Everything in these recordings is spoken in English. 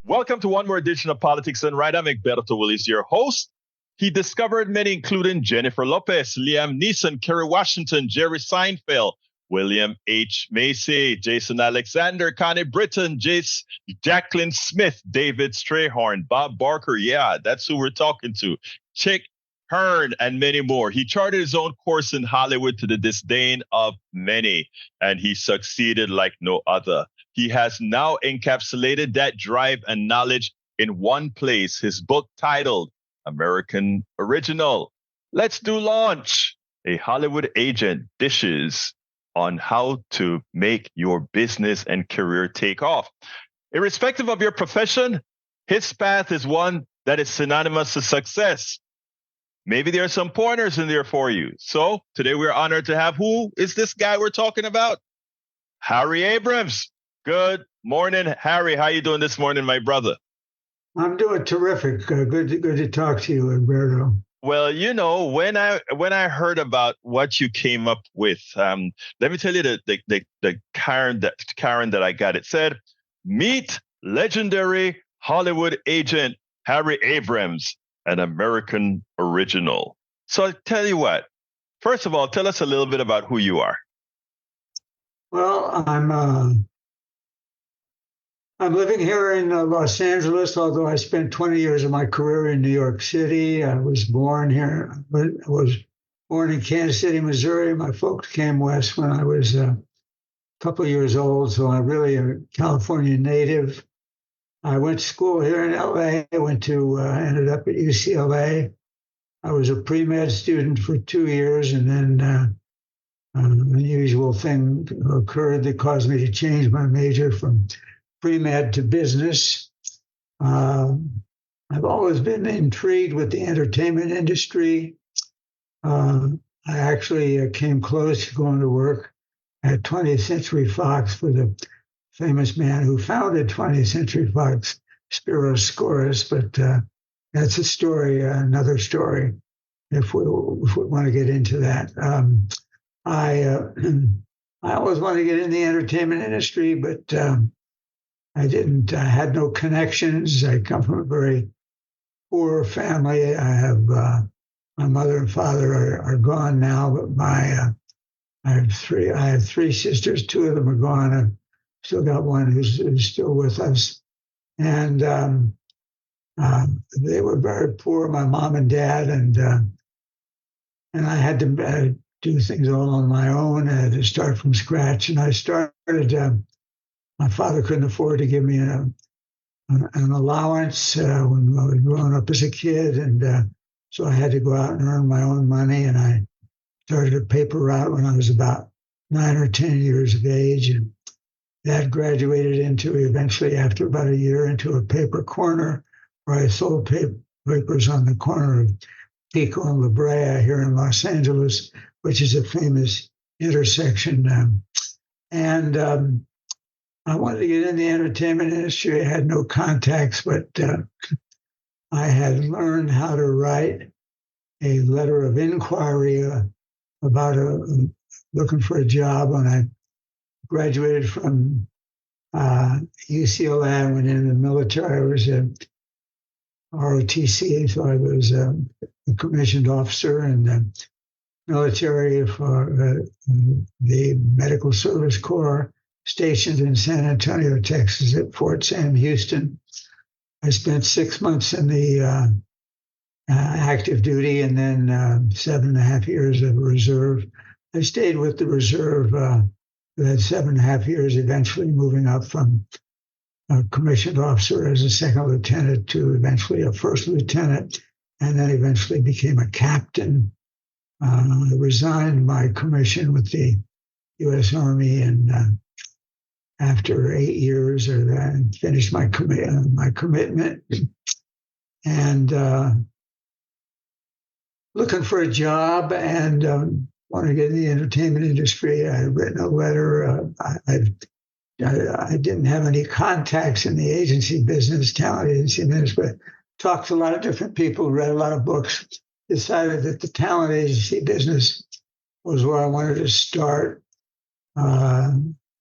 Welcome to one more edition of Politics and Right. I'm Egberto Willies, your host. He discovered many, including Jennifer Lopez, Liam Neeson, Kerry Washington, Jerry Seinfeld, William H. Macy, Jason Alexander, Connie Britton, Jacqueline Smith, David Strayhorn, Bob Barker. Yeah, that's who we're talking to. Chick Hearn, and many more. He charted his own course in Hollywood to the disdain of many, and he succeeded like no other. He has now encapsulated that drive and knowledge in one place, his book titled American Original. Let's do launch. A Hollywood agent dishes on how to make your business and career take off. Irrespective of your profession, his path is one that is synonymous to success. Maybe there are some pointers in there for you. So today we're honored to have, who is this guy we're talking about? Harry Abrams. Good morning, Harry. How you doing this morning, my brother? I'm doing terrific. Good to talk to you, Egberto. Well, you know, when I heard about what you came up with, let me tell you the Karen that I got. It said, "Meet legendary Hollywood agent Harry Abrams, an American original." So I tell you what. First of all, tell us a little bit about who you are. Well, I'm living here in Los Angeles, although I spent 20 years of my career in New York City. I was born here. I was born in Kansas City, Missouri. My folks came west when I was a couple of years old, so I'm really a California native. I went to school here in LA. I ended up at UCLA. I was a pre-med student for 2 years, and then an unusual thing occurred that caused me to change my major from pre-med to business. I've always been intrigued with the entertainment industry. I actually came close to going to work at 20th Century Fox for the famous man who founded 20th Century Fox, Spiros Skouras, but that's a story, another story, if we want to get into that. I always wanted to get in the entertainment industry, but I didn't. I had no connections. I come from a very poor family. I have my mother and father are gone now, but I have three sisters. Two of them are gone. I've still got one who's still with us, and they were very poor. My mom and dad, and I had to do things all on my own. I had to start from scratch, and I started. My father couldn't afford to give me an allowance when I was growing up as a kid, and so I had to go out and earn my own money. And I started a paper route when I was about 9 or 10 years of age, and that graduated into eventually, after about a year, into a paper corner where I sold papers on the corner of Pico and La Brea here in Los Angeles, which is a famous intersection. I wanted to get in the entertainment industry. I had no contacts, but I had learned how to write a letter of inquiry about looking for a job. When I graduated from UCLA, I went in the military. I was a ROTC, so I was a commissioned officer in the military for the Medical Service Corps, stationed in San Antonio, Texas, at Fort Sam Houston. I spent 6 months in the active duty, and then 7.5 years of reserve. I stayed with the reserve that 7.5 years, eventually moving up from a commissioned officer as a second lieutenant to eventually a first lieutenant, and then eventually became a captain. I resigned my commission with the U.S. Army, and after 8 years, I finished my commitment, and looking for a job, and wanted to get in the entertainment industry. I had written a letter. I didn't have any contacts in the agency business, talent agency business, but talked to a lot of different people, read a lot of books, decided that the talent agency business was where I wanted to start.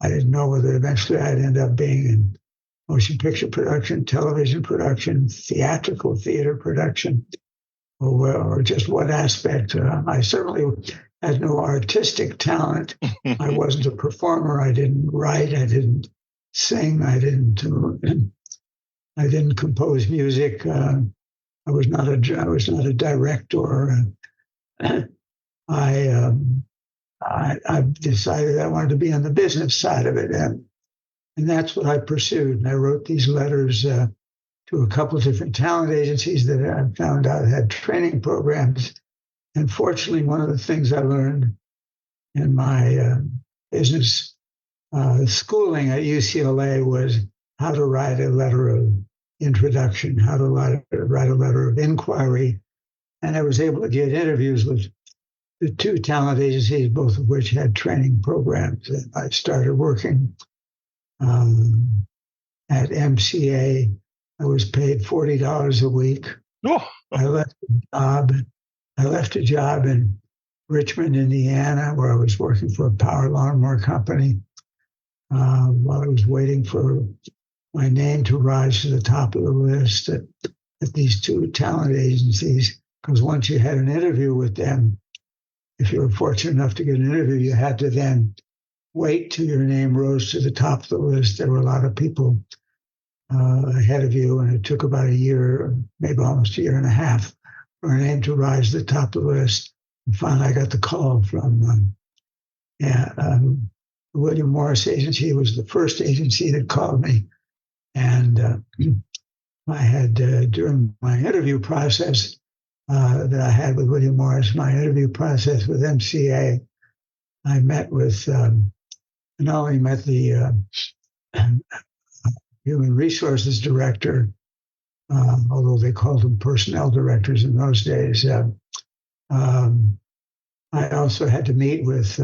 I didn't know whether eventually I'd end up being motion picture production, television production, theatrical theater production, or just what aspect. I certainly had no artistic talent. I wasn't a performer. I didn't write. I didn't sing. I didn't compose music. I was not a director. I decided I wanted to be on the business side of it, and that's what I pursued. And I wrote these letters to a couple of different talent agencies that I found out had training programs. And fortunately, one of the things I learned in my business schooling at UCLA was how to write a letter of introduction, how to write a letter of inquiry. And I was able to get interviews with the two talent agencies, both of which had training programs. And I started working at MCA. I was paid $40 a week. Oh. I left a job in Richmond, Indiana, where I was working for a power lawnmower company while I was waiting for my name to rise to the top of the list at these two talent agencies. Because once you had an interview with them, if you were fortunate enough to get an interview, you had to then wait till your name rose to the top of the list. There were a lot of people ahead of you, and it took about a year, maybe almost a year and a half, for a name to rise to the top of the list. And finally, I got the call from the William Morris agency. It was the first agency that called me. And I had, during my interview process that I had with William Morris, my interview process with MCA, I met with, not only met the human resources director, although they called them personnel directors in those days. I also had to meet with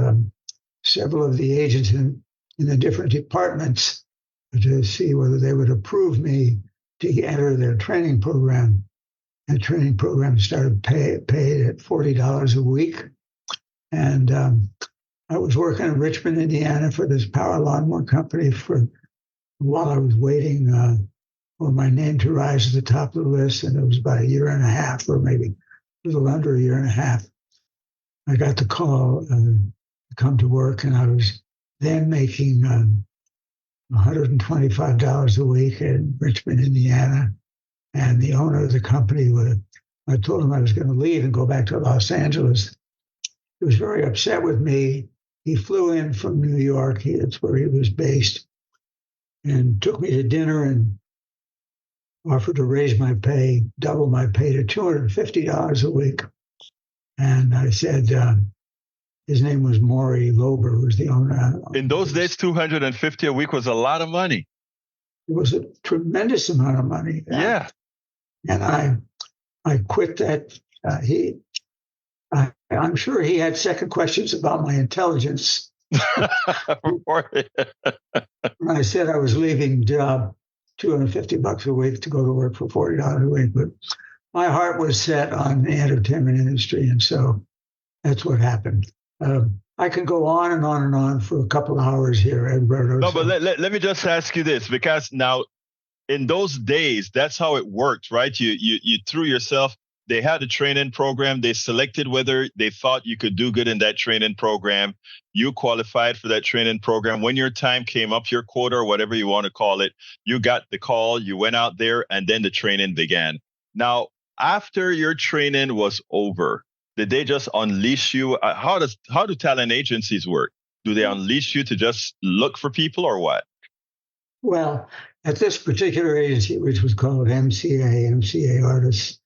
several of the agents in the different departments to see whether they would approve me to enter their training program. And training program started paid at $40 a week. And I was working in Richmond, Indiana for this power lawnmower company while I was waiting for my name to rise to the top of the list. And it was about a year and a half, or maybe a little under a year and a half. I got the call to come to work, and I was then making $125 a week in Richmond, Indiana. And the owner of the company, I told him I was going to leave and go back to Los Angeles. He was very upset with me. He flew in from New York. That's where he was based, and took me to dinner and offered to raise my pay, double my pay to $250 a week. And I said, his name was Maury Lober, who was the owner. In those days, $250 a week was a lot of money. It was a tremendous amount of money. Yeah. And I quit that. I'm sure he had second questions about my intelligence. When I said I was leaving job, $250 a week to go to work for $40 a week, but my heart was set on the entertainment industry, and so that's what happened. I can go on and on and on for a couple of hours here, Egberto. No, but let me just ask you this, because now in those days, that's how it worked, right? You threw yourself. They had a training program. They selected whether they thought you could do good in that training program. You qualified for that training program. When your time came up, your quota or whatever you want to call it, you got the call, you went out there, and then the training began. Now, after your training was over, did they just unleash you? How do talent agencies work? Do they unleash you to just look for people, or what? Well, at this particular agency, which was called MCA Artists,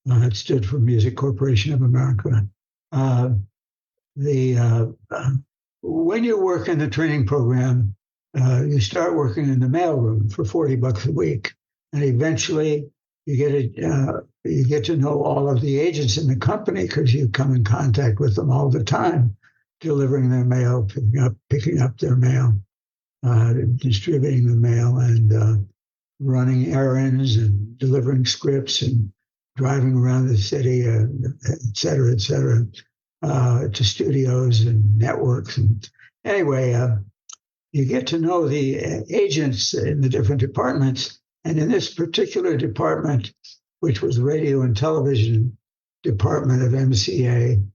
it stood for Music Corporation of America. When you work in the training program, you start working in the mailroom for $40 a week, and eventually you get to know all of the agents in the company because you come in contact with them all the time, delivering their mail, picking up their mail, distributing the mail, and running errands and delivering scripts and driving around the city, et cetera, to studios and networks. And anyway, you get to know the agents in the different departments. And in this particular department, which was the radio and television department of MCA,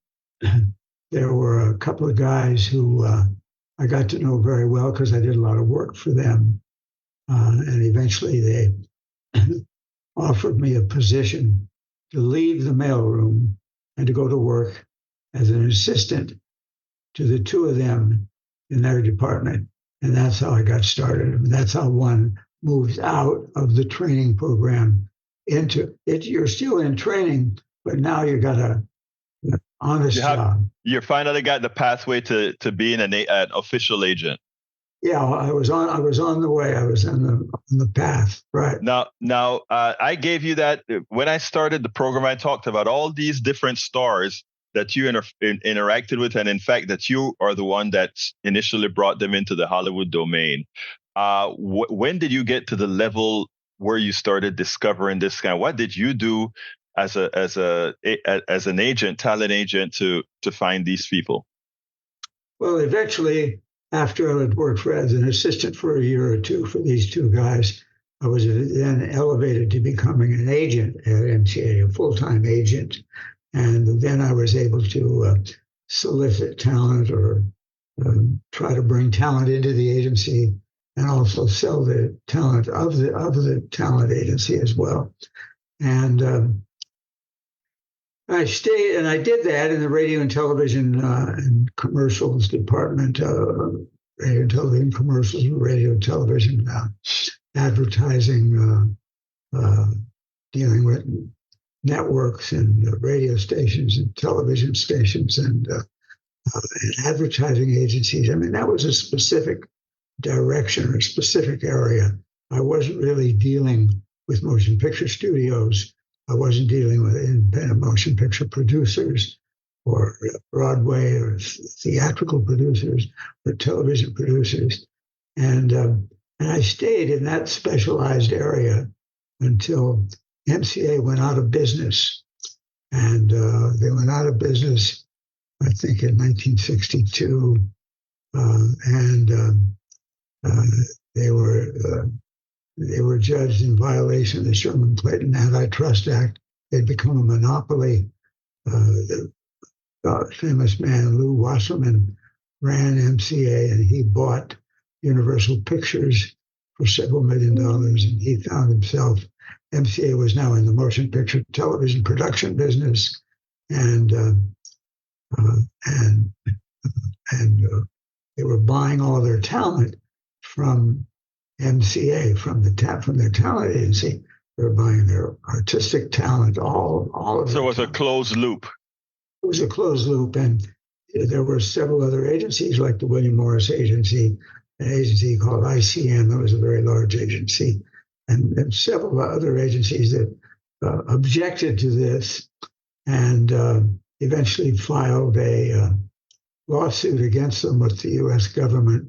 there were a couple of guys who I got to know very well because I did a lot of work for them. And eventually they offered me a position to leave the mailroom and to go to work as an assistant to the two of them in their department. And that's how I got started. I mean, that's how one moves out of the training program into it. You're still in training, but now you got an honest job. You finally got the pathway to being an official agent. Yeah, I was on the way. I was on the path. Right. Now, I gave you that when I started the program. I talked about all these different stars that you interacted with, and in fact, that you are the one that initially brought them into the Hollywood domain. When did you get to the level where you started discovering this kind? What did you do as an agent, talent agent, to find these people? Well, eventually, after I had worked as an assistant for a year or two for these two guys, I was then elevated to becoming an agent at MCA, a full-time agent. And then I was able to solicit talent or try to bring talent into the agency and also sell the talent of the talent agency as well. And I stayed, and I did that in the radio and television and commercials department, radio and television commercials, radio and television advertising, dealing with networks and radio stations and television stations and advertising agencies. I mean, that was a specific direction or a specific area. I wasn't really dealing with motion picture studios. I wasn't dealing with independent motion picture producers or Broadway or theatrical producers or television producers. And I stayed in that specialized area until MCA went out of business. And they went out of business, I think, in 1962. They were judged in violation of the Sherman-Clayton Antitrust Act. They'd become a monopoly. The famous man, Lou Wasserman, ran MCA, and he bought Universal Pictures for several $1 million, and he found himself, MCA was now in the motion picture television production business, and they were buying all their talent from MCA, from their talent agency. They were buying their artistic talent, all of it. So it was a closed loop. It was a closed loop, and there were several other agencies like the William Morris Agency, an agency called ICM, that was a very large agency, and several other agencies that objected to this and eventually filed a lawsuit against them with the U.S. government,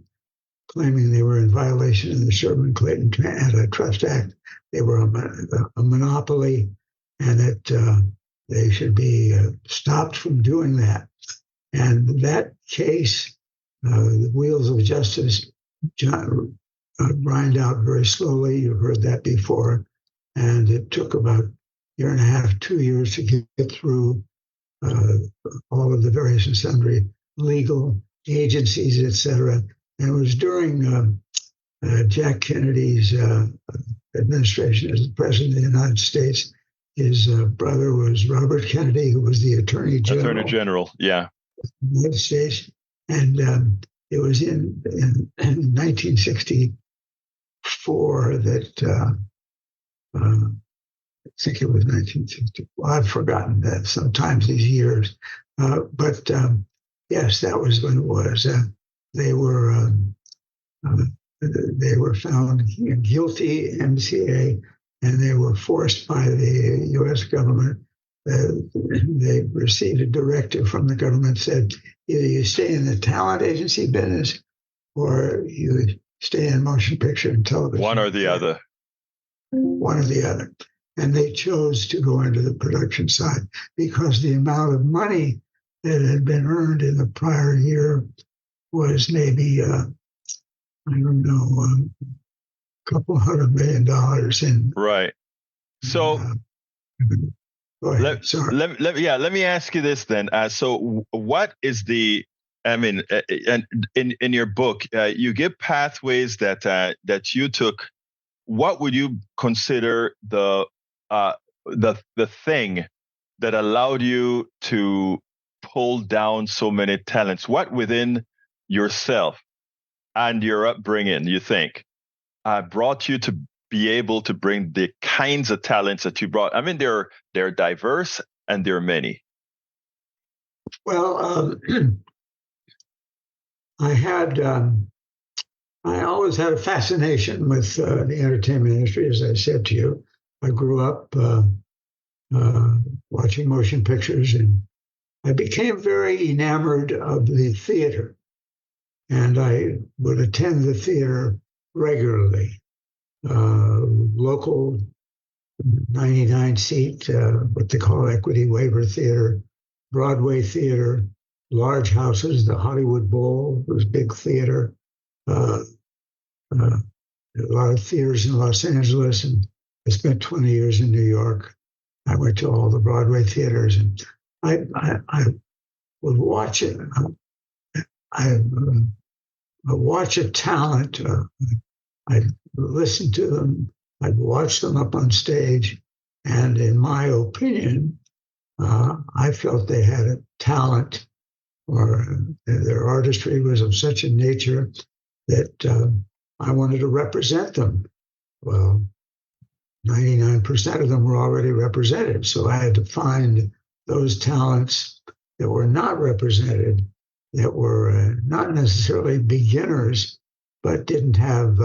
claiming they were in violation of the Sherman-Clayton Antitrust Act. They were a monopoly and that they should be stopped from doing that. And that case, the wheels of justice grind out very slowly. You've heard that before. And it took about a year and a half, 2 years to get through all of the various and sundry legal agencies, et cetera. And it was during Jack Kennedy's administration as the president of the United States. His brother was Robert Kennedy, who was the Attorney General. Attorney General, yeah. Of the United States. And it was in 1964 that, I think it was 1964. I've forgotten that sometimes these years. But yes, that was when it was. They were found guilty, MCA, and they were forced by the U.S. government. They received a directive from the government, said either you stay in the talent agency business or you stay in motion picture and television. One or the other. One or the other. And they chose to go into the production side because the amount of money that had been earned in the prior year was maybe I don't know, a couple $100 million in. Right. So Go ahead. Sorry. let me ask you this then. So what is the, I mean, and in your book, you give pathways that you took. What would you consider the thing that allowed you to pull down so many talents? What within yourself and your upbringing, you think, brought you to be able to bring the kinds of talents that you brought? I mean, they're diverse and they're many. Well, I always had a fascination with the entertainment industry, as I said to you. I grew up watching motion pictures, and I became very enamored of the theater. And I would attend the theater regularly. Local 99-seat, what they call equity waiver theater, Broadway theater, large houses. The Hollywood Bowl was big theater. A lot of theaters in Los Angeles, and I spent 20 years in New York. I went to all the Broadway theaters, and I would watch it. I watch a talent. I'd listen to them. I'd watch them up on stage, and in my opinion, I felt they had a talent, or their artistry was of such a nature that I wanted to represent them. Well, 99% of them were already represented, so I had to find those talents that were not represented, that were not necessarily beginners, but didn't have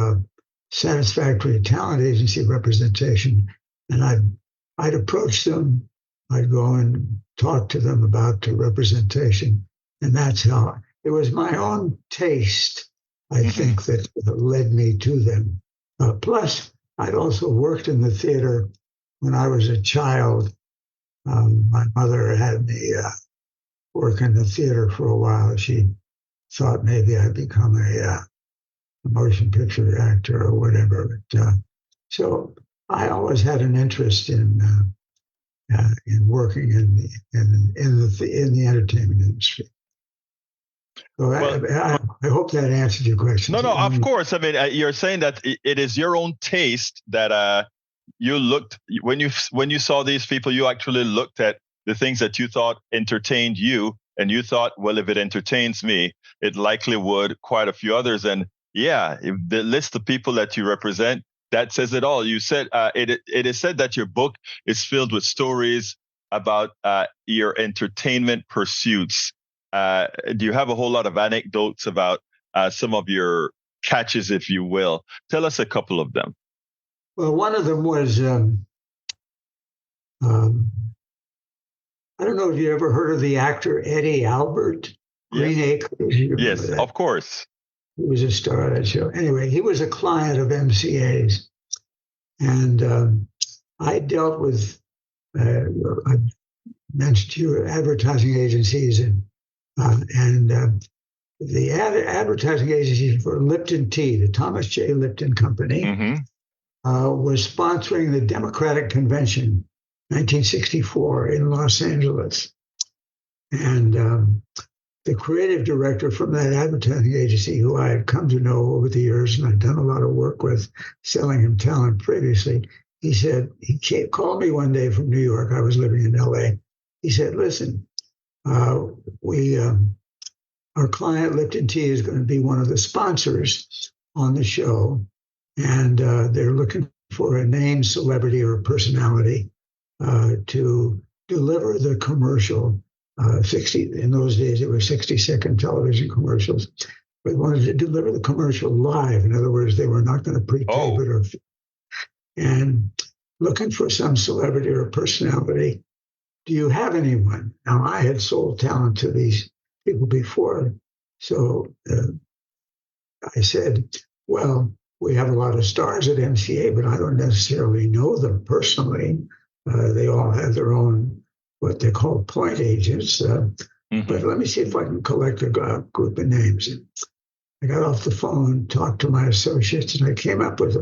satisfactory talent agency representation. And I'd approach them. I'd go and talk to them about representation. And that's how it was my own taste, I think, that led me to them. Plus, I'd also worked in the theater when I was a child. My mother had me work in the theater for a while. She thought maybe I'd become a motion picture actor or whatever. But, so I always had an interest in working in the entertainment industry. So well, I hope that answered your question. No, of course. I mean, you're saying that it is your own taste that you looked when you saw these people. You actually looked at the things that you thought entertained you, and you thought, well, if it entertains me, it likely would quite a few others. And yeah, if the list of people that you represent, that says it all. You said it is said that your book is filled with stories about your entertainment pursuits. Do you have a whole lot of anecdotes about some of your catches, if you will? Tell us a couple of them. Well, one of them was, I don't know if you ever heard of the actor Eddie Albert, Green Acres. Yes, of course. He was a star of that show. Anyway, he was a client of MCA's. And I dealt with, I mentioned to you, advertising agencies, and the advertising agency for Lipton Tea, the Thomas J. Lipton Company, was sponsoring the Democratic Convention, 1964, in Los Angeles. And the creative director from that advertising agency, who I had come to know over the years, and I'd done a lot of work with selling him talent previously, he called me one day from New York. I was living in LA. He said, listen, our client Lipton Tea is going to be one of the sponsors on the show, and they're looking for a name, celebrity, or personality to deliver the commercial. 60 in those days, it was 60-second television commercials. But wanted to deliver the commercial live. In other words, they were not going to pre-tape it and looking for some celebrity or personality. Do you have anyone? Now, I had sold talent to these people before. So I said, well, we have a lot of stars at MCA, but I don't necessarily know them personally. They all have their own, what they call point agents. But let me see if I can collect a group of names. I got off the phone, talked to my associates, and I came up with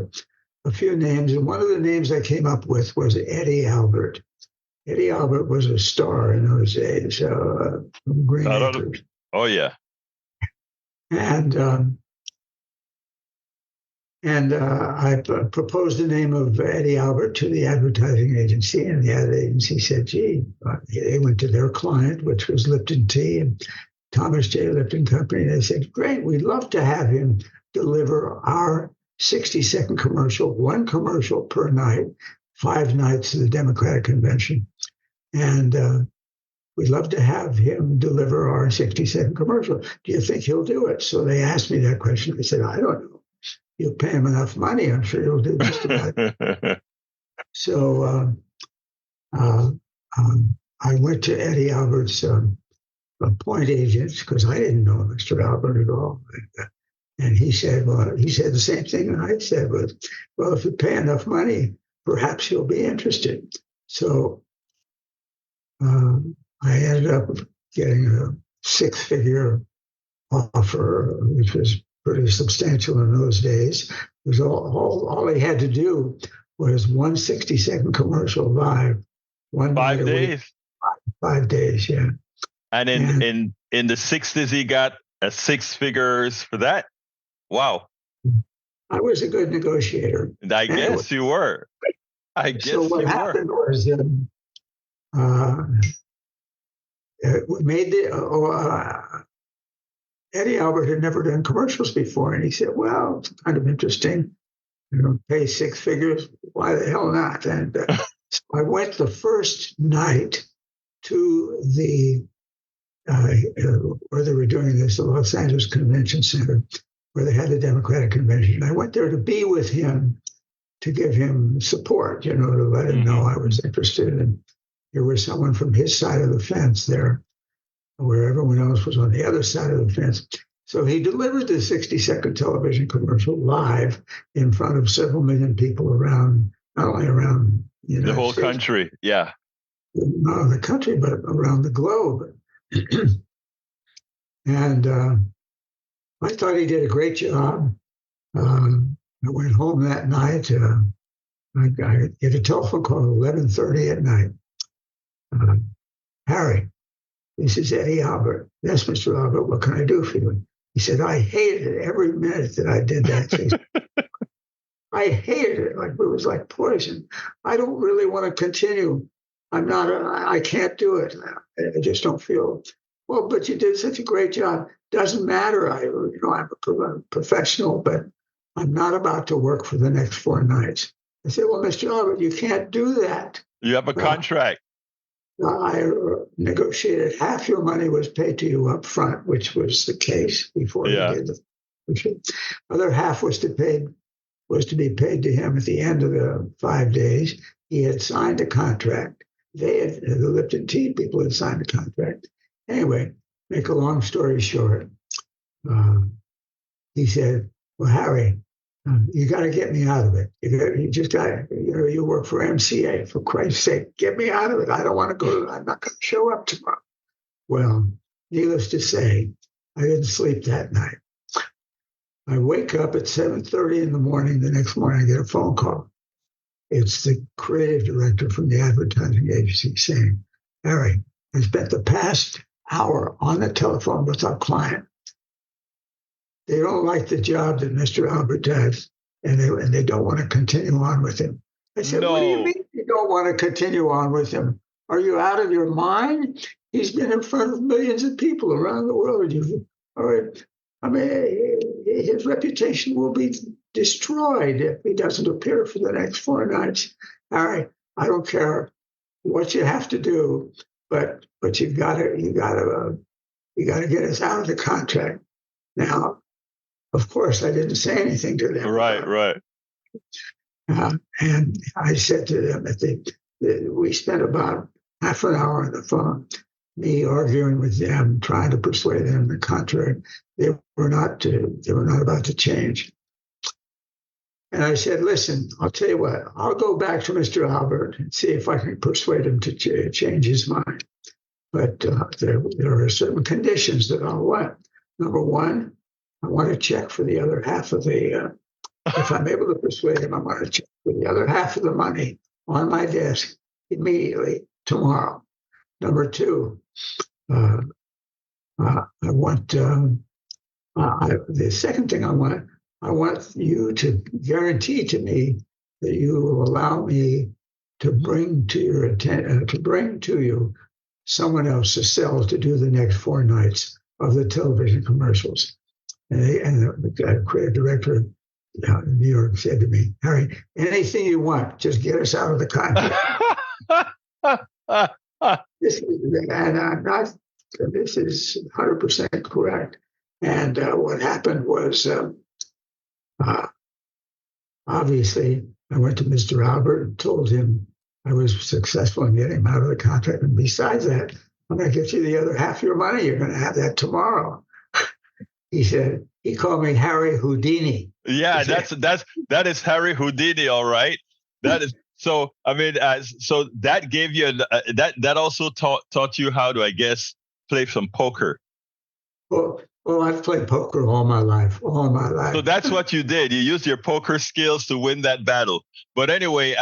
a few names. And one of the names I came up with was Eddie Albert. Eddie Albert was a star in those days from Green Acres. Oh, yeah. And I proposed the name of Eddie Albert to the advertising agency, and the ad agency said, gee, they went to their client, which was Lipton Tea and Thomas J. Lipton Company. They said, great, we'd love to have him deliver our 60-second commercial, one commercial per night, 5 nights to the Democratic Convention. And we'd love to have him deliver our 60-second commercial. Do you think he'll do it? So they asked me that question. I said, I don't know. You pay him enough money, I'm sure he'll do just about it. So I went to Eddie Albert's point agents because I didn't know Mr. Albert at all. And he said the same thing that I said was, well, if you pay enough money, perhaps he'll be interested. So I ended up getting a 6-figure offer, which was pretty substantial in those days. It was all he had to do was one 60-second commercial live, 5 days. 5 days, yeah. And in the 60s, he got a 6 figures for that. Wow. I was a good negotiator. I guess you were. So what happened was we made Eddie Albert had never done commercials before, and he said, well, it's kind of interesting. Pay 6 figures. Why the hell not? And so I went the first night to the where they were doing this, the Los Angeles Convention Center, where they had the Democratic Convention. I went there to be with him, to give him support, to let him know I was interested. And there was someone from his side of the fence there, where everyone else was on the other side of the fence. So he delivered the 60-second television commercial live in front of several million people around, not only around the whole country, yeah. Not only the country, but around the globe. And I thought he did a great job. I went home that night. I get a telephone call at 11:30 at night. Harry, this is Eddie Albert. Yes, Mr. Albert, what can I do for you? He said, I hated it every minute that I did that. I hated it. It was like poison. I don't really want to continue. I can't do it. I just don't feel, well, but you did such a great job. Doesn't matter. I'm a professional, but I'm not about to work for the next 4 nights. I said, well, Mr. Albert, you can't do that. You have a contract. I negotiated half your money was paid to you up front, which was the case before you did the other half was to be paid to him at the end of the 5 days. He had signed a contract. The Lipton Tea people had signed a contract. Anyway, make a long story short, he said, well, Harry, you got to get me out of it. You just got to, you work for MCA, for Christ's sake, get me out of it. I don't want to go, I'm not going to show up tomorrow. Well, needless to say, I didn't sleep that night. I wake up at 7:30 in the morning. The next morning, I get a phone call. It's the creative director from the advertising agency saying, Harry, I spent the past hour on the telephone with our client. They don't like the job that Mr. Albert does, and they don't want to continue on with him. I said, no. What do you mean you don't want to continue on with him? Are you out of your mind? He's been in front of millions of people around the world. His reputation will be destroyed if he doesn't appear for the next 4 nights. All right, I don't care what you have to do, but you gotta get us out of the contract. Now, of course, I didn't say anything to them. Right. And I said to them we spent about half an hour on the phone, me arguing with them, trying to persuade them the contrary. They were not about to change. And I said, listen, I'll tell you what, I'll go back to Mr. Albert and see if I can persuade him to change his mind. But there are certain conditions that I'll want. Number one, I want a check for the other half of the, if I'm able to persuade him, I want a check for the other half of the money on my desk immediately tomorrow. Number two, I want, the second thing I want you to guarantee to me that you will allow me to bring to you someone else to sell to do the next 4 nights of the television commercials. And the creative director in New York said to me, Harry, anything you want, just get us out of the contract. This is 100% correct. And what happened was, obviously, I went to Mr. Albert and told him I was successful in getting him out of the contract. And besides that, I'm going to get you the other half of your money. You're going to have that tomorrow. He called me Harry Houdini. Yeah, that is Harry Houdini, all right. That is so. I mean, so that gave you that also taught you how to, I guess, play some poker. Well, I've played poker all my life. So that's what you did. You used your poker skills to win that battle. But anyway,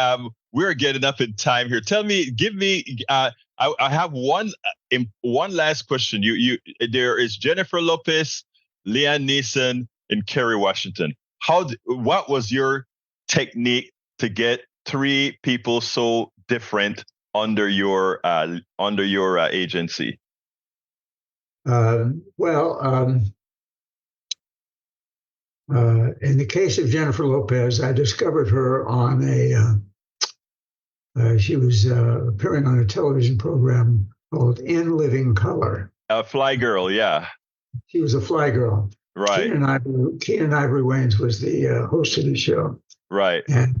we're getting up in time here. Give me. I have one last question. There is Jennifer Lopez, Liam Neeson, and Kerry Washington. What was your technique to get 3 people so different under your agency? In the case of Jennifer Lopez, I discovered her on she was appearing on a television program called In Living Color. A Fly Girl, yeah. She was a fly girl. Right. Keenan Ivory Wayans was the host of the show. Right. And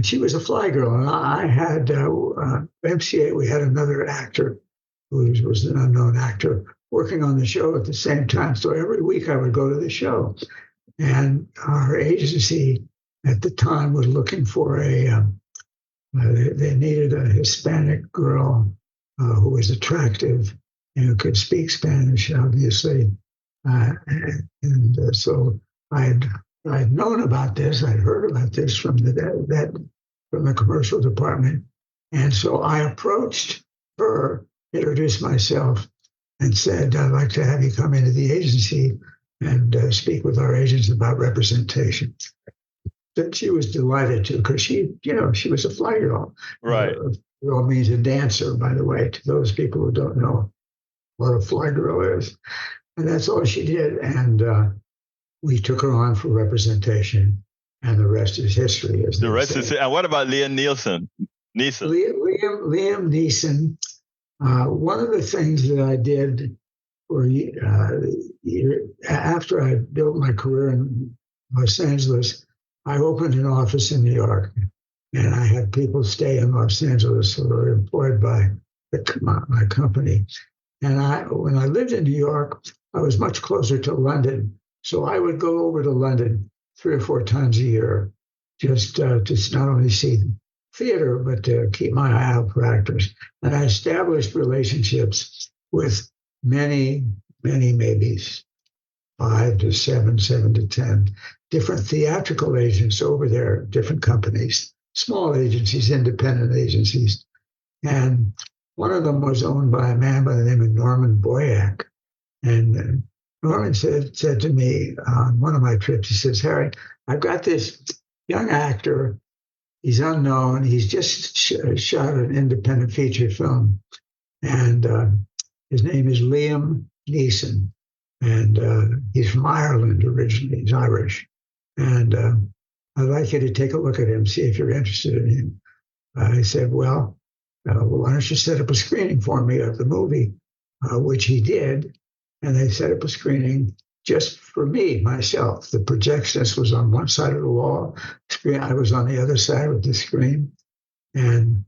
she was a fly girl. And I had, MCA, we had another actor who was an unknown actor working on the show at the same time. So every week I would go to the show. And our agency at the time was looking for they needed a Hispanic girl who was attractive and who could speak Spanish, obviously. So I'd known about this. I'd heard about this from the commercial department. And so I approached her, introduced myself, and said, I'd like to have you come into the agency and speak with our agents about representation. That she was delighted to, because she was a fly girl. Right. Girl means a dancer, by the way, to those people who don't know what a fly girl is. And that's all she did. And we took her on for representation, and the rest is history. The rest is. And what about Liam Neeson? Liam Neeson. One of the things that I did after I built my career in Los Angeles, I opened an office in New York, and I had people stay in Los Angeles who were employed by my company. And when I lived in New York, I was much closer to London. So I would go over to London 3 or 4 times a year, just to not only see theater, but to keep my eye out for actors. And I established relationships with many, maybe 5 to 7 to 10 different theatrical agents over there, different companies, small agencies, independent agencies. And one of them was owned by a man by the name of Norman Boyack. And Norman said to me on one of my trips, he says, Harry, I've got this young actor. He's unknown. He's just shot an independent feature film. And his name is Liam Neeson. And he's from Ireland originally. He's Irish. And I'd like you to take a look at him, see if you're interested in him. I said, well, why don't you set up a screening for me of the movie, which he did. And they set up a screening just for me, myself. The projectionist was on one side of the wall. I was on the other side of the screen. And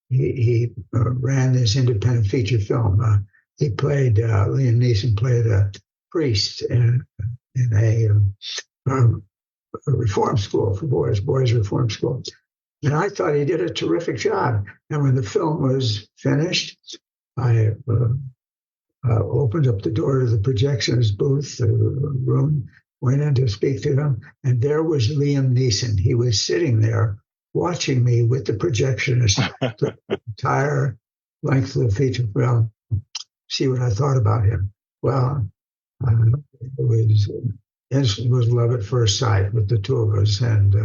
he ran this independent feature film. Liam Neeson played a priest in a reform school for boys reform school. And I thought he did a terrific job. And when the film was finished, I opened up the door to the projectionist booth, the room, went in to speak to him, and there was Liam Neeson. He was sitting there watching me with the projectionist the entire length of the feature film, see what I thought about him. Well, it was love at first sight with the two of us, and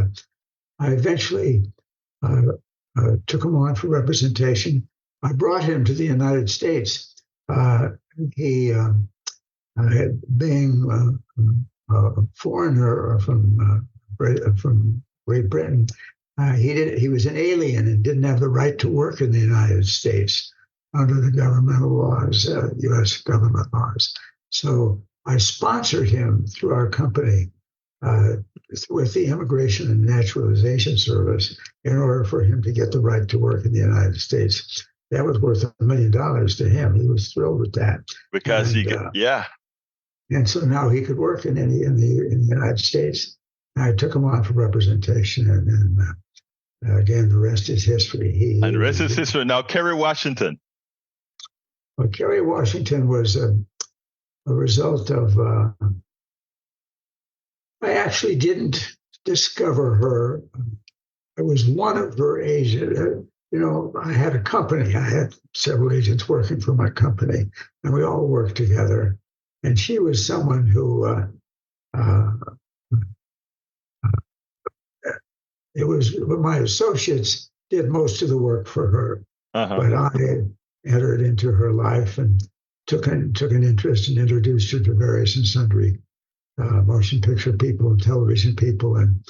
I eventually took him on for representation. I brought him to the United States. He, being a foreigner from Great Britain, he was an alien and didn't have the right to work in the United States under the governmental laws, U.S. government laws. So I sponsored him through our company with the Immigration and Naturalization Service in order for him to get the right to work in the United States. That was worth $1 million to him. He was thrilled with that because And so now he could work in the United States. And I took him on for representation, and then again, the rest is history. And the rest is history. Now, Kerry Washington. Well, Kerry Washington was a result of. I actually didn't discover her. I was one of her agents. I had a company. I had several agents working for my company, and we all worked together. And she was someone who it was my associates did most of the work for her, but I entered into her life and took an interest and introduced her to various and sundry motion picture people and television people, and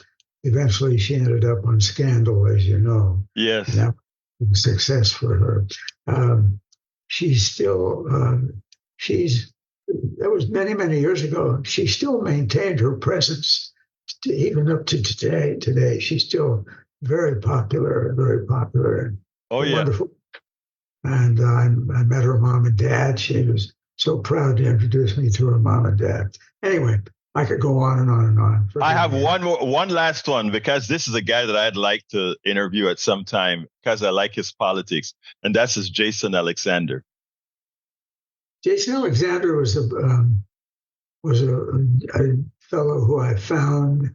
eventually she ended up on Scandal, as you know. Yes. And that was a success for her. That was many, many years ago. She still maintained her presence even up to today. Today, she's still very popular. Oh, yeah. Wonderful. And I met her mom and dad. She was so proud to introduce me to her mom and dad. Anyway, I could go on and on and on. I have one last one, because this is a guy that I'd like to interview at some time because I like his politics, and that's Jason Alexander. Jason Alexander was a fellow who I found.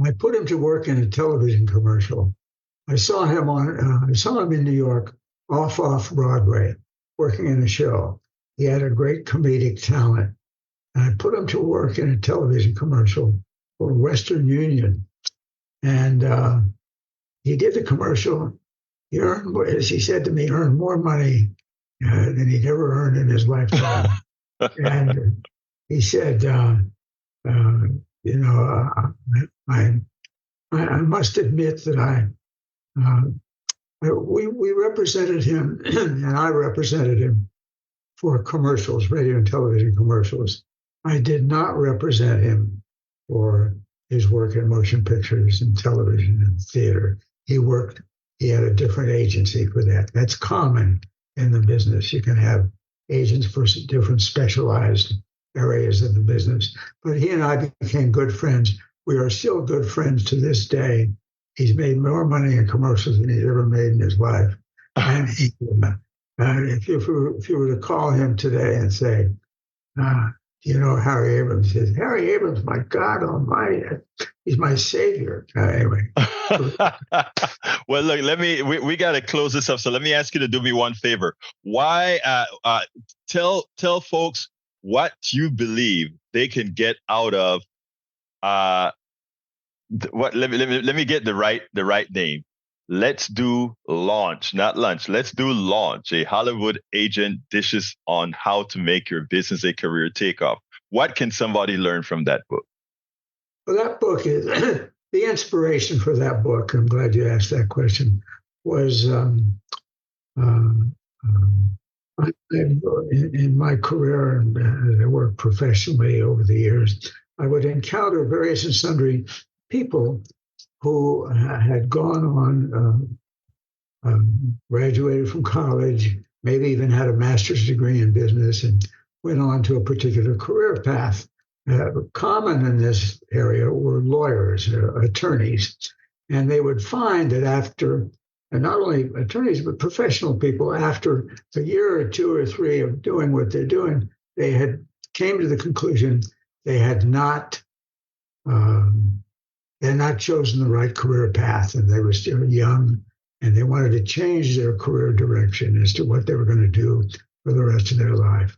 I put him to work in a television commercial. I saw him in New York, off Broadway, working in a show. He had a great comedic talent, and I put him to work in a television commercial for Western Union, and he did the commercial. He earned, as he said to me, earned more money than he'd ever earned in his lifetime. And he said, I must admit that we represented him, and I represented him for commercials, radio and television commercials. I did not represent him for his work in motion pictures and television and theater. He had a different agency for that. That's common in the business. You can have agents for different specialized areas of the business. But he and I became good friends. We are still good friends to this day. He's made more money in commercials than he's ever made in his life. And if you were to call him today and say, Harry Abrams, he says, Harry Abrams, my God almighty, he's my savior. Anyway. Well, look, we got to close this up. So let me ask you to do me one favor. Why, tell folks what you believe they can get out of, let me get the right name. Let's do launch, not lunch. Let's do launch. A Hollywood agent dishes on how to make your business a career takeoff. What can somebody learn from that book? Well, that book is the inspiration for that book. I'm glad you asked that question. Was in my career and as I worked professionally over the years, I would encounter various and sundry people who had gone on, graduated from college, maybe even had a master's degree in business, and went on to a particular career path. Common in this area were lawyers, attorneys, and they would find that after and not only attorneys, but professional people, after a year or two or three of doing what they're doing, they had came to the conclusion they had not chosen the right career path, and they were still young, and they wanted to change their career direction as to what they were going to do for the rest of their life.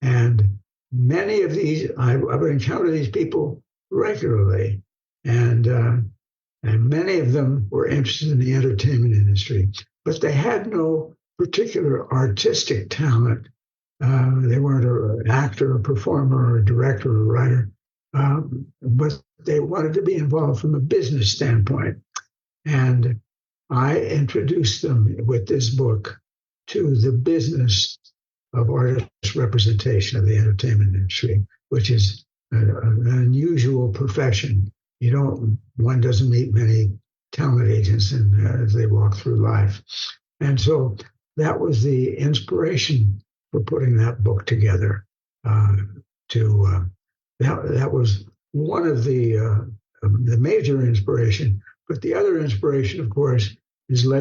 And many of these, I would encounter these people regularly, and many of them were interested in the entertainment industry, but they had no particular artistic talent. They weren't an actor, a performer, or a director, or a writer, but they wanted to be involved from a business standpoint. And I introduced them with this book to the business of artist representation of the entertainment industry, which is an unusual profession. One doesn't meet many talent agents as they walk through life. And so that was the inspiration for putting that book together. That was one of the major inspiration. But the other inspiration, of course, is how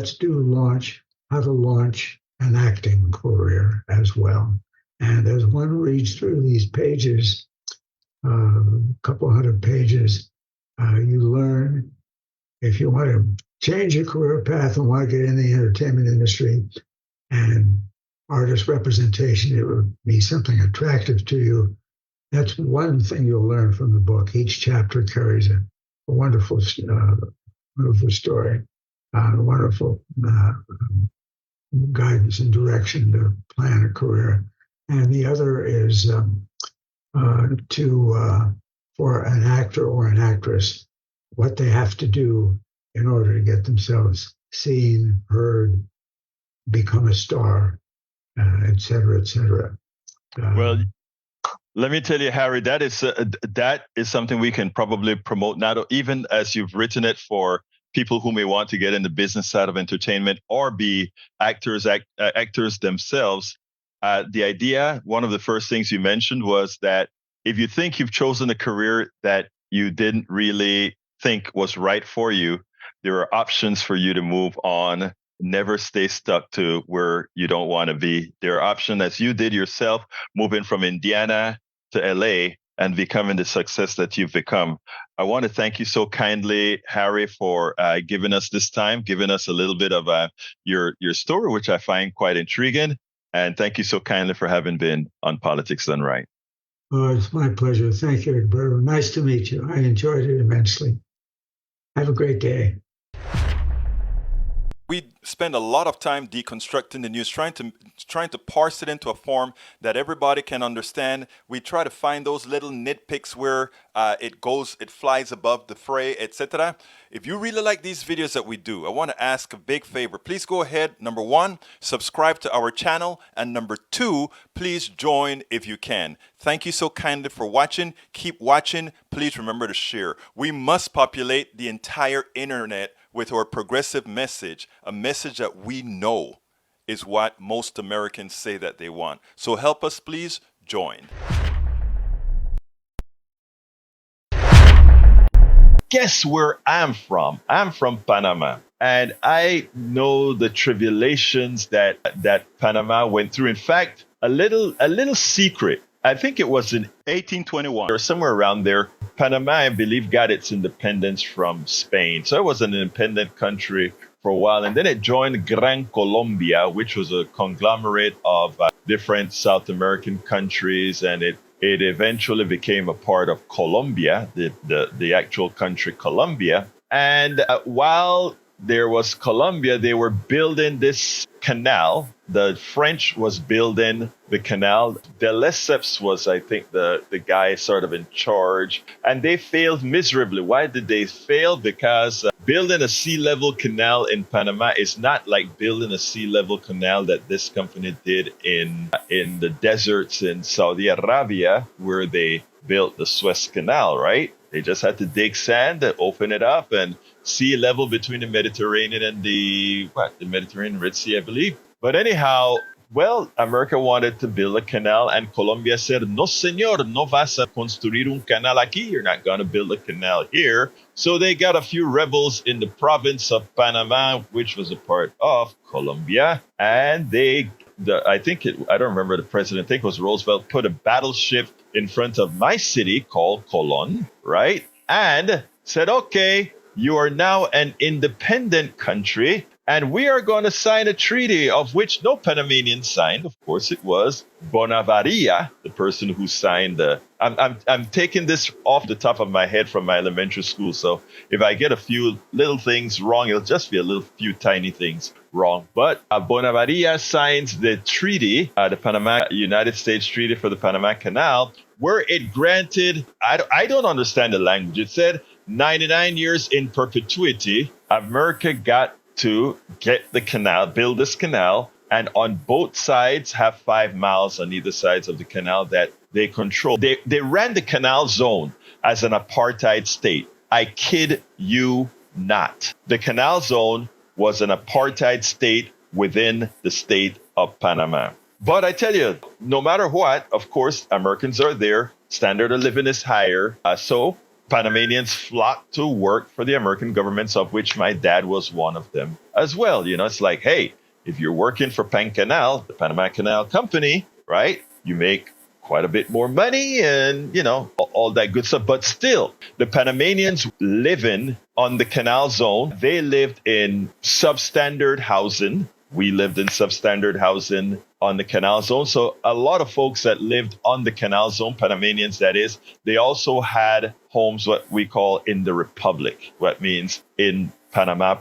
to launch an acting career as well. And as one reads through these pages, a couple hundred pages, you learn, if you want to change your career path and want to get in the entertainment industry and artist representation, it would be something attractive to you. That's one thing you'll learn from the book. Each chapter carries a wonderful story, wonderful guidance and direction to plan a career. And the other is for an actor or an actress, what they have to do in order to get themselves seen, heard, become a star, et cetera, et cetera. Well, let me tell you, Harry, that is something we can probably promote now, even as you've written it for people who may want to get in the business side of entertainment or be actors themselves. The idea, one of the first things you mentioned was that if you think you've chosen a career that you didn't really think was right for you, there are options for you to move on. Never stay stuck to where you don't want to be. There are options, as you did yourself, moving from Indiana to LA and becoming the success that you've become. I want to thank you so kindly, Harry, for giving us this time, giving us a little bit of your story, which I find quite intriguing. And thank you so kindly for having been on Politics Done Right. Oh, it's my pleasure. Thank you, Egberto. Nice to meet you. I enjoyed it immensely. Have a great day. We spend a lot of time deconstructing the news, trying to parse it into a form that everybody can understand. We try to find those little nitpicks where it flies above the fray, etc. If you really like these videos that we do, I want to ask a big favor. Please go ahead. Number one, subscribe to our channel. And number two, please join if you can. Thank you so kindly for watching. Keep watching. Please remember to share. We must populate the entire internet with our progressive message, a message that we know is what most Americans say that they want. So help us, please join. Guess where I'm from? I'm from Panama. And I know the tribulations that Panama went through. In fact, a little secret. I think it was in 1821 or somewhere around there. Panama, I believe, got its independence from Spain. So it was an independent country for a while. And then it joined Gran Colombia, which was a conglomerate of different South American countries. And it eventually became a part of Colombia, the actual country Colombia. And while there was Colombia, they were building this canal. The French was building the canal. De Lesseps was, I think, the guy sort of in charge. And they failed miserably. Why did they fail? Because building a sea level canal in Panama is not like building a sea level canal that this company did in the deserts in Saudi Arabia, where they built the Suez Canal, right? They just had to dig sand and open it up, and sea level between the Mediterranean and the Mediterranean Red Sea, I believe. But anyhow, Well, America wanted to build a canal, and Colombia said, "No, señor, no vas a construir un canal aquí. You're not going to build a canal here." So they got a few rebels in the province of Panama, which was a part of Colombia, and I don't remember the president, I think it was Roosevelt, put a battleship in front of my city called Colon, right? And said, "Okay, you are now an independent country, and we are going to sign a treaty," of which no Panamanian signed. Of course, it was Bonavaria, the person who signed the. I'm taking this off the top of my head from my elementary school, so if I get a few little things wrong, it'll just be a few tiny things wrong. But Bonavaria signs the treaty, the United States Treaty for the Panama Canal, where it granted. I don't understand the language. It said 99 years in perpetuity. America got to get the canal, build this canal, and on both sides have 5 miles on either sides of the canal that they control. They ran the canal zone as an apartheid state. I kid you not. The canal zone was an apartheid state within the state of Panama. But I tell you, no matter what, of course, Americans are there. Standard of living is higher. So Panamanians flock to work for the American governments, of which my dad was one of them as well. You know, it's like, hey, if you're working for Pan Canal, the Panama Canal Company, right, you make quite a bit more money and, you know, all that good stuff. But still, the Panamanians living on the canal zone, they lived in substandard housing. We lived in substandard housing on the canal zone. So a lot of folks that lived on the canal zone, Panamanians that is, they also had homes, what we call in the Republic, what means in Panama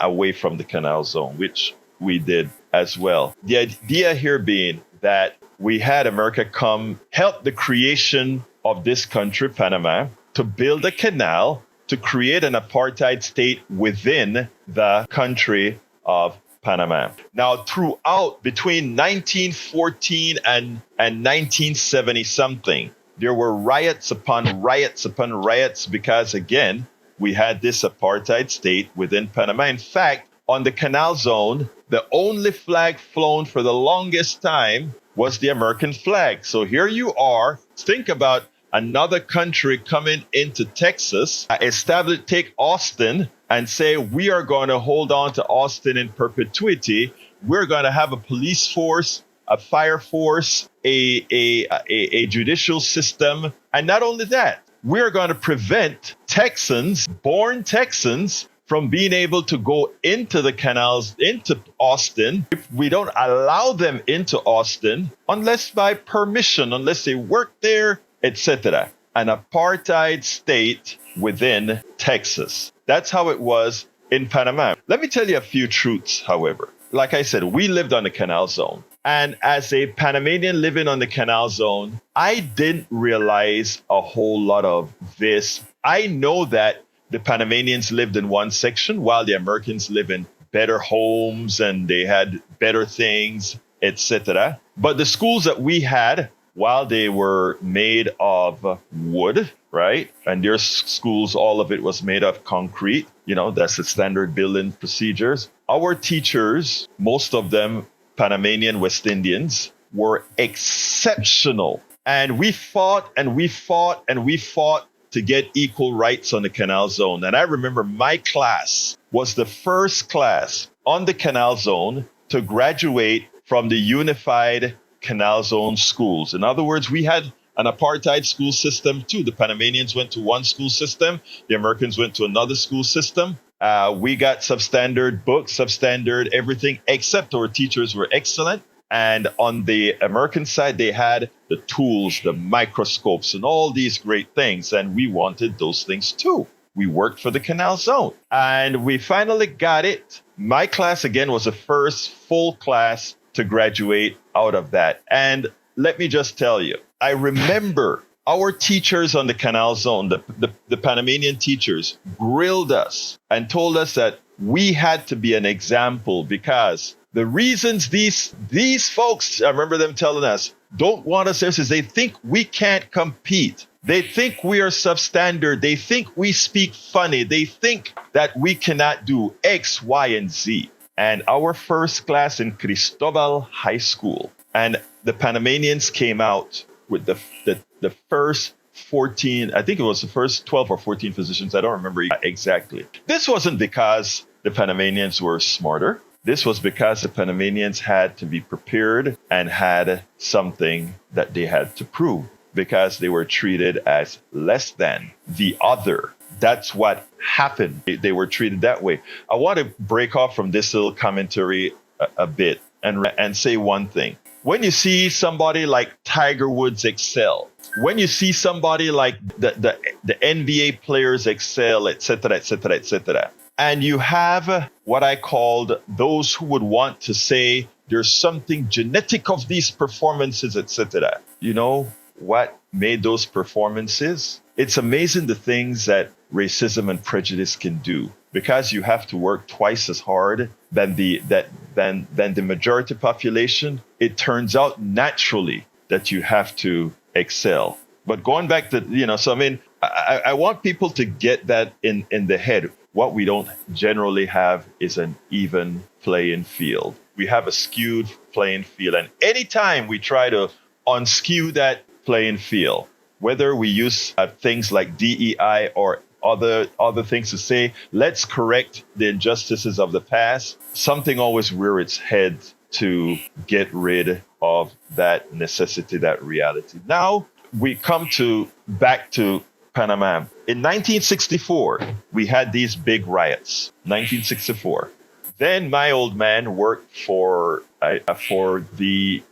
away from the canal zone, which we did as well. The idea here being that we had America come help the creation of this country, Panama, to build a canal to create an apartheid state within the country of Panama. Now, throughout between 1914 and 1970 something, there were riots upon riots upon riots because, again, we had this apartheid state within Panama. In fact, on the canal zone, the only flag flown for the longest time was the American flag. So here you are. Think about another country coming into Texas, take Austin and say, we are going to hold on to Austin in perpetuity. We're going to have a police force, a fire force, a judicial system. And not only that, we're going to prevent Texans, born Texans, from being able to go into the canals, into Austin. If we don't allow them into Austin, unless by permission, unless they work there, etc. An apartheid state within Texas. That's how it was in Panama. Let me tell you a few truths, however. Like I said, we lived on the canal zone. And as a Panamanian living on the canal zone, I didn't realize a whole lot of this. I know that the Panamanians lived in one section while the Americans live in better homes and they had better things, etc. But the schools that we had, while they were made of wood, right? And their schools, all of it was made of concrete. You know, that's the standard building procedures. Our teachers, most of them Panamanian West Indians, were exceptional. And we fought and we fought and we fought to get equal rights on the canal zone. And I remember my class was the first class on the canal zone to graduate from the unified canal zone schools. In other words, we had an apartheid school system too. The Panamanians went to one school system. The Americans went to another school system. We got substandard books, substandard everything, except our teachers were excellent. And on the American side, they had the tools, the microscopes, and all these great things. And we wanted those things too. We worked for the canal zone. And we finally got it. My class, again, was the first full class to graduate out of that. And let me just tell you, I remember our teachers on the canal zone, the Panamanian teachers, grilled us and told us that we had to be an example because the reasons these folks, I remember them telling us, don't want us there is they think we can't compete. They think we are substandard. They think we speak funny. They think that we cannot do X, Y, and Z. and our first class in Cristobal High School. And the Panamanians came out with the first 14, I think it was the first 12 or 14 physicians. I don't remember exactly. This wasn't because the Panamanians were smarter. This was because the Panamanians had to be prepared and had something that they had to prove, because they were treated as less than the other. That's what happened. They were treated that way. I want to break off from this little commentary a bit and say one thing. When you see somebody like Tiger Woods excel, when you see somebody like the NBA players excel, etc., etc., etc., and you have what I called those who would want to say there's something genetic of these performances, etc. You know what made those performances? It's amazing the things that racism and prejudice can do, because you have to work twice as hard than the majority population. It turns out naturally that you have to excel. But going back to, so I mean, I want people to get that in the head. What we don't generally have is an even playing field. We have a skewed playing field. And anytime we try to unskew that playing field, whether we use things like DEI or other things to say, let's correct the injustices of the past, something always rears its head to get rid of that necessity, that reality. Now we come back to Panama. In 1964, we had these big riots. 1964. Then my old man worked for the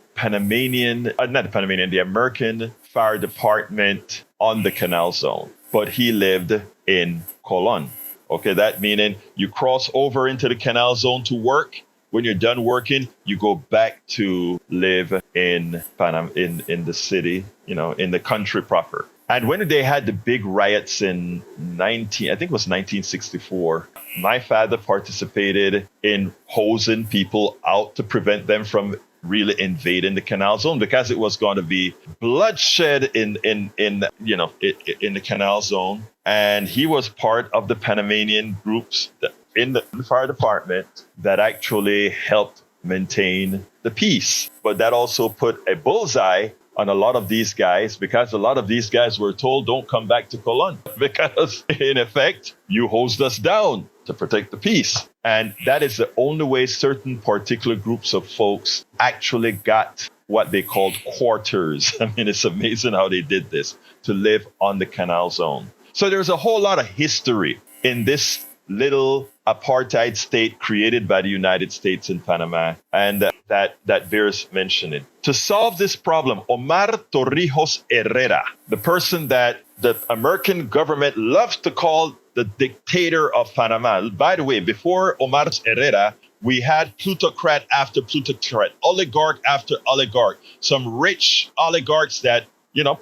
the American Fire Department on the Canal Zone, but he lived in Colon. Okay, that meaning you cross over into the Canal Zone to work. When you're done working, you go back to live in Panama, in the city, in the country proper. And when they had the big riots in 1964, my father participated in hosing people out to prevent them from really invading the Canal Zone, because it was going to be bloodshed in the Canal Zone. And he was part of the Panamanian groups in the fire department that actually helped maintain the peace. But that also put a bullseye on a lot of these guys, because a lot of these guys were told, don't come back to Colon, because in effect, you hosed us down to protect the peace. And that is the only way certain particular groups of folks actually got what they called quarters. I mean, it's amazing how they did this, to live on the Canal Zone. So there's a whole lot of history in this little apartheid state created by the United States in Panama, and that bears mentioning. To solve this problem, Omar Torrijos Herrera, the person that the American government loves to call the dictator of Panama. By the way, before Omar Herrera, we had plutocrat after plutocrat, oligarch after oligarch, some rich oligarchs that,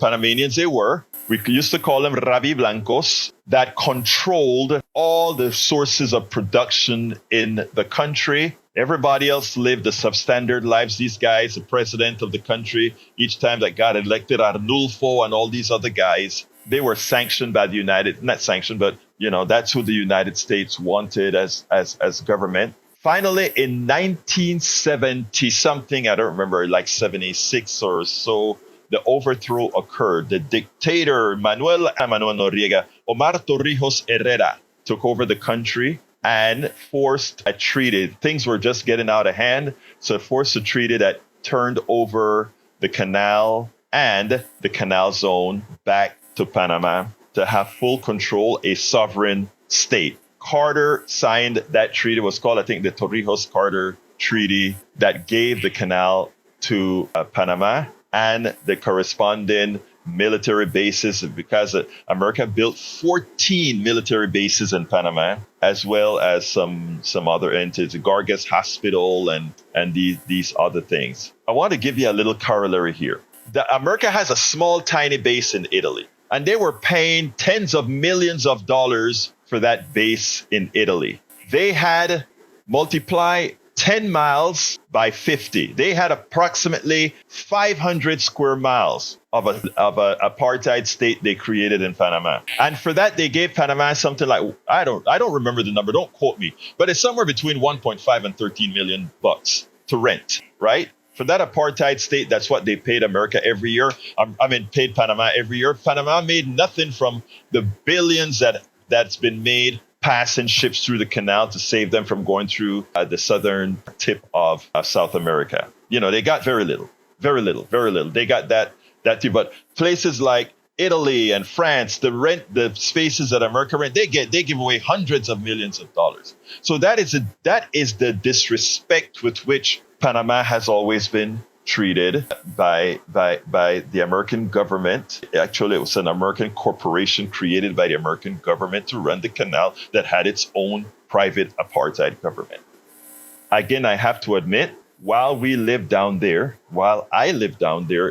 Panamanians they were. We used to call them Rabi Blancos, that controlled all the sources of production in the country. Everybody else lived the substandard lives. These guys, the president of the country, each time that got elected, Arnulfo and all these other guys, they were sanctioned by the not sanctioned, but, that's who the United States wanted as government. Finally, in 1970 something, I don't remember, like 76 or so, the overthrow occurred. The dictator, Manuel Noriega, Omar Torrijos Herrera, took over the country and forced a treaty. Things were just getting out of hand, so forced a treaty that turned over the canal and the Canal Zone back to Panama to have full control, a sovereign state. Carter signed that treaty. It was called, I think, the Torrijos-Carter Treaty, that gave the canal to Panama and the corresponding military bases, because America built 14 military bases in Panama, as well as some other entities, the Gargas Hospital and these other things. I want to give you a little corollary here. America has a small, tiny base in Italy, and they were paying tens of millions of dollars for that base in Italy. They had multiply 10 miles by 50. They had approximately 500 square miles. of a apartheid state they created in Panama. And for that, they gave Panama something like, I don't remember the number, don't quote me, but it's somewhere between 1.5 and 13 million bucks to rent, right? For that apartheid state, that's what they paid America every year. Paid Panama every year. Panama made nothing from the billions that's been made passing ships through the canal to save them from going through the southern tip of South America. They got very little. They got that too. But places like Italy and France, the spaces that America rent, they give away hundreds of millions of dollars. So that is the disrespect with which Panama has always been treated by the American government. Actually, it was an American corporation created by the American government to run the canal that had its own private apartheid government. Again, I have to admit, while I lived down there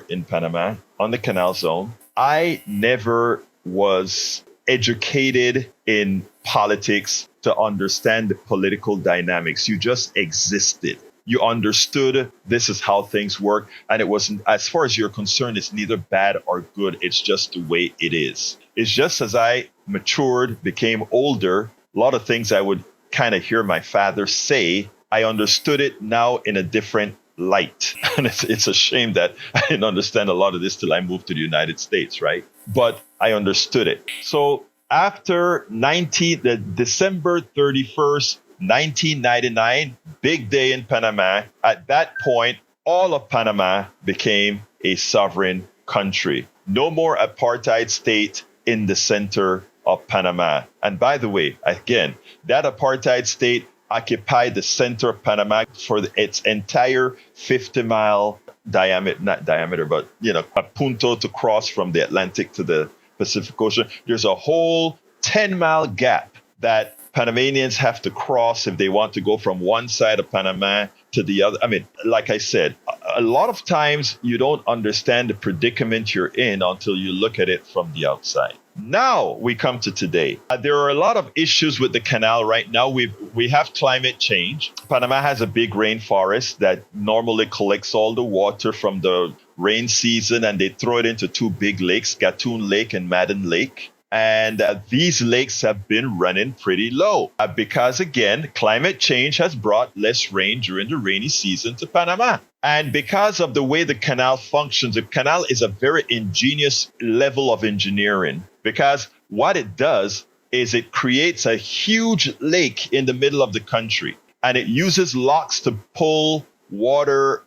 in Panama on the canal zone, I never was educated in politics to understand the political dynamics. You just existed. You understood this is how things work. And it wasn't, as far as you're concerned, it's neither bad or good. It's just the way it is. It's just as I matured, became older, a lot of things I would kind of hear my father say, I understood it now in a different light. And it's a shame that I didn't understand a lot of this till I moved to the United States, right? But I understood it. So after December 31st, 1999, big day in Panama. At that point, all of Panama became a sovereign country. No more apartheid state in the center of Panama. And by the way, again, that apartheid state occupied the center of Panama for its entire 50-mile diameter, not diameter, but, a punto to cross from the Atlantic to the Pacific Ocean. There's a whole 10-mile gap that Panamanians have to cross if they want to go from one side of Panama to the other. Like I said, a lot of times you don't understand the predicament you're in until you look at it from the outside. Now we come to today. There are a lot of issues with the canal right now. We have climate change. Panama has a big rainforest that normally collects all the water from the rain season, and they throw it into two big lakes, Gatun Lake and Madden Lake. And these lakes have been running pretty low because, again, climate change has brought less rain during the rainy season to Panama. And because of the way the canal functions, the canal is a very ingenious level of engineering, because what it does is it creates a huge lake in the middle of the country, and it uses locks to pull water,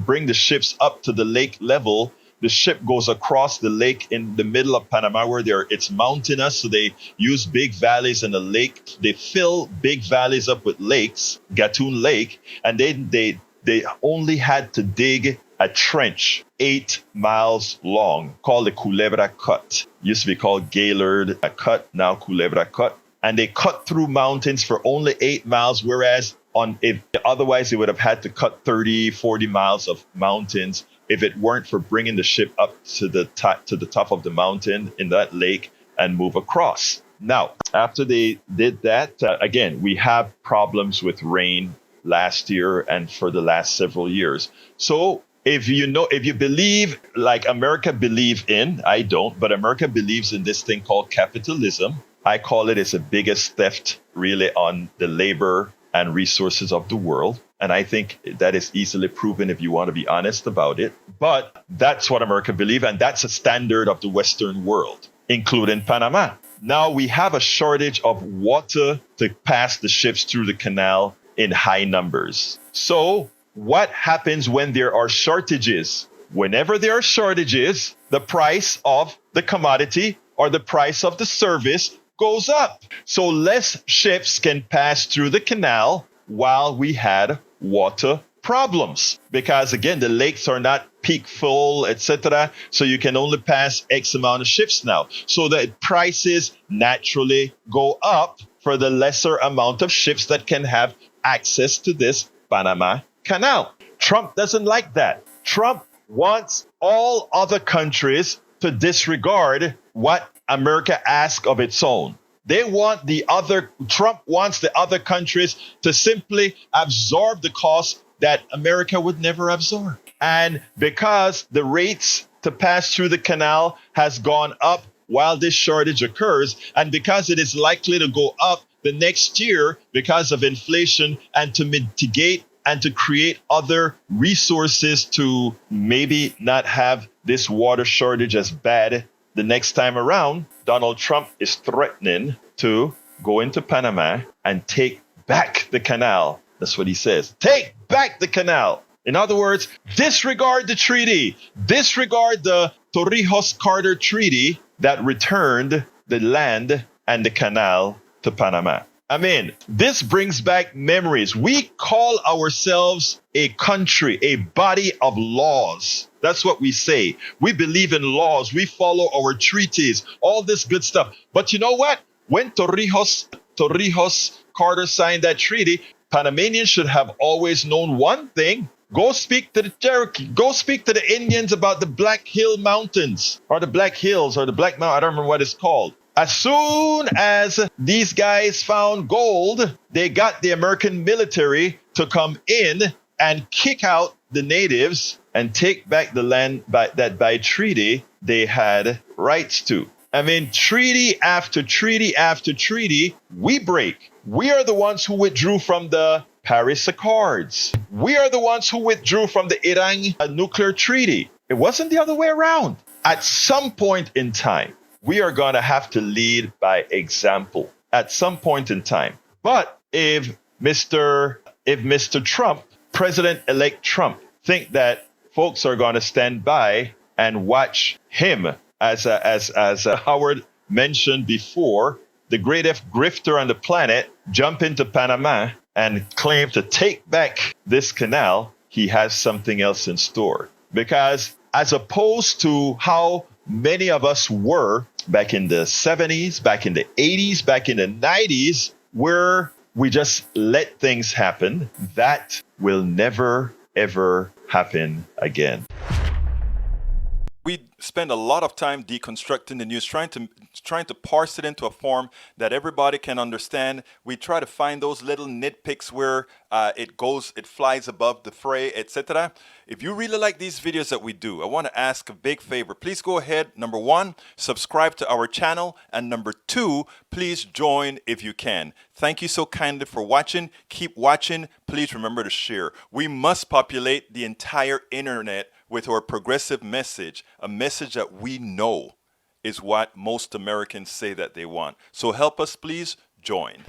bring the ships up to the lake level. The ship goes across the lake in the middle of Panama where it's mountainous. So they use big valleys in the lake. They fill big valleys up with lakes, Gatun Lake. And they only had to dig a trench 8 miles long called the Culebra Cut. Used to be called Gaylord Cut, now Culebra Cut. And they cut through mountains for only 8 miles, whereas otherwise they would have had to cut 30, 40 miles of mountains if it weren't for bringing the ship up to the top of the mountain in that lake and move across. Now, after they did that, again, we have problems with rain last year and for the last several years. So if you believe like America believe in, I don't, but America believes in this thing called capitalism. I call it's the biggest theft really on the labor and resources of the world. And I think that is easily proven if you want to be honest about it. But that's what America believes, and that's a standard of the Western world, including Panama. Now we have a shortage of water to pass the ships through the canal in high numbers. So what happens when there are shortages? Whenever there are shortages, the price of the commodity or the price of the service goes up. So less ships can pass through the canal while we had water problems, because again, the lakes are not peak full, etc. So you can only pass X amount of ships now. So the prices naturally go up for the lesser amount of ships that can have access to this Panama Canal. Trump doesn't like that. Trump wants all other countries to disregard what America asks of its own. Trump wants the other countries to simply absorb the cost that America would never absorb. And because the rates to pass through the canal has gone up while this shortage occurs. And because it is likely to go up the next year because of inflation, and to mitigate and to create other resources to maybe not have this water shortage as bad the next time around, Donald Trump is threatening to go into Panama and take back the canal. That's what he says. Take back the canal. In other words, disregard the treaty. Disregard the Torrijos-Carter Treaty that returned the land and the canal to Panama. I mean, this brings back memories. We call ourselves a country, a body of laws. That's what we say. We believe in laws. We follow our treaties, all this good stuff. But you know what? When Torrijos-Carter signed that treaty, Panamanians should have always known one thing. Go speak to the Cherokee. Go speak to the Indians about the Black Hill Mountains, or the Black Hills, or the Black Mountain. I don't remember what it's called. As soon as these guys found gold, they got the American military to come in and kick out the natives and take back the land that by treaty they had rights to. I mean, treaty after treaty after treaty, we break. We are the ones who withdrew from the Paris Accords. We are the ones who withdrew from the Iran nuclear treaty. It wasn't the other way around. At some point in time, we are going to have to lead by example at some point in time. But if Mr. Trump, President-elect Trump, think that folks are going to stand by and watch him, as Howard mentioned before, the greatest grifter on the planet, jump into Panama and claim to take back this canal, he has something else in store. Because as opposed to how many of us were back in the 70s, back in the 80s, back in the 90s, where we just let things happen, that will never, ever happen again. We spend a lot of time deconstructing the news, trying to parse it into a form that everybody can understand. We try to find those little nitpicks where it flies above the fray, etc. If you really like these videos that we do, I want to ask a big favor. Please go ahead. Number one, subscribe to our channel. And number two, please join if you can. Thank you so kindly for watching. Keep watching. Please remember to share. We must populate the entire internet with our progressive message, a message that we know is what most Americans say that they want. So help us, please join.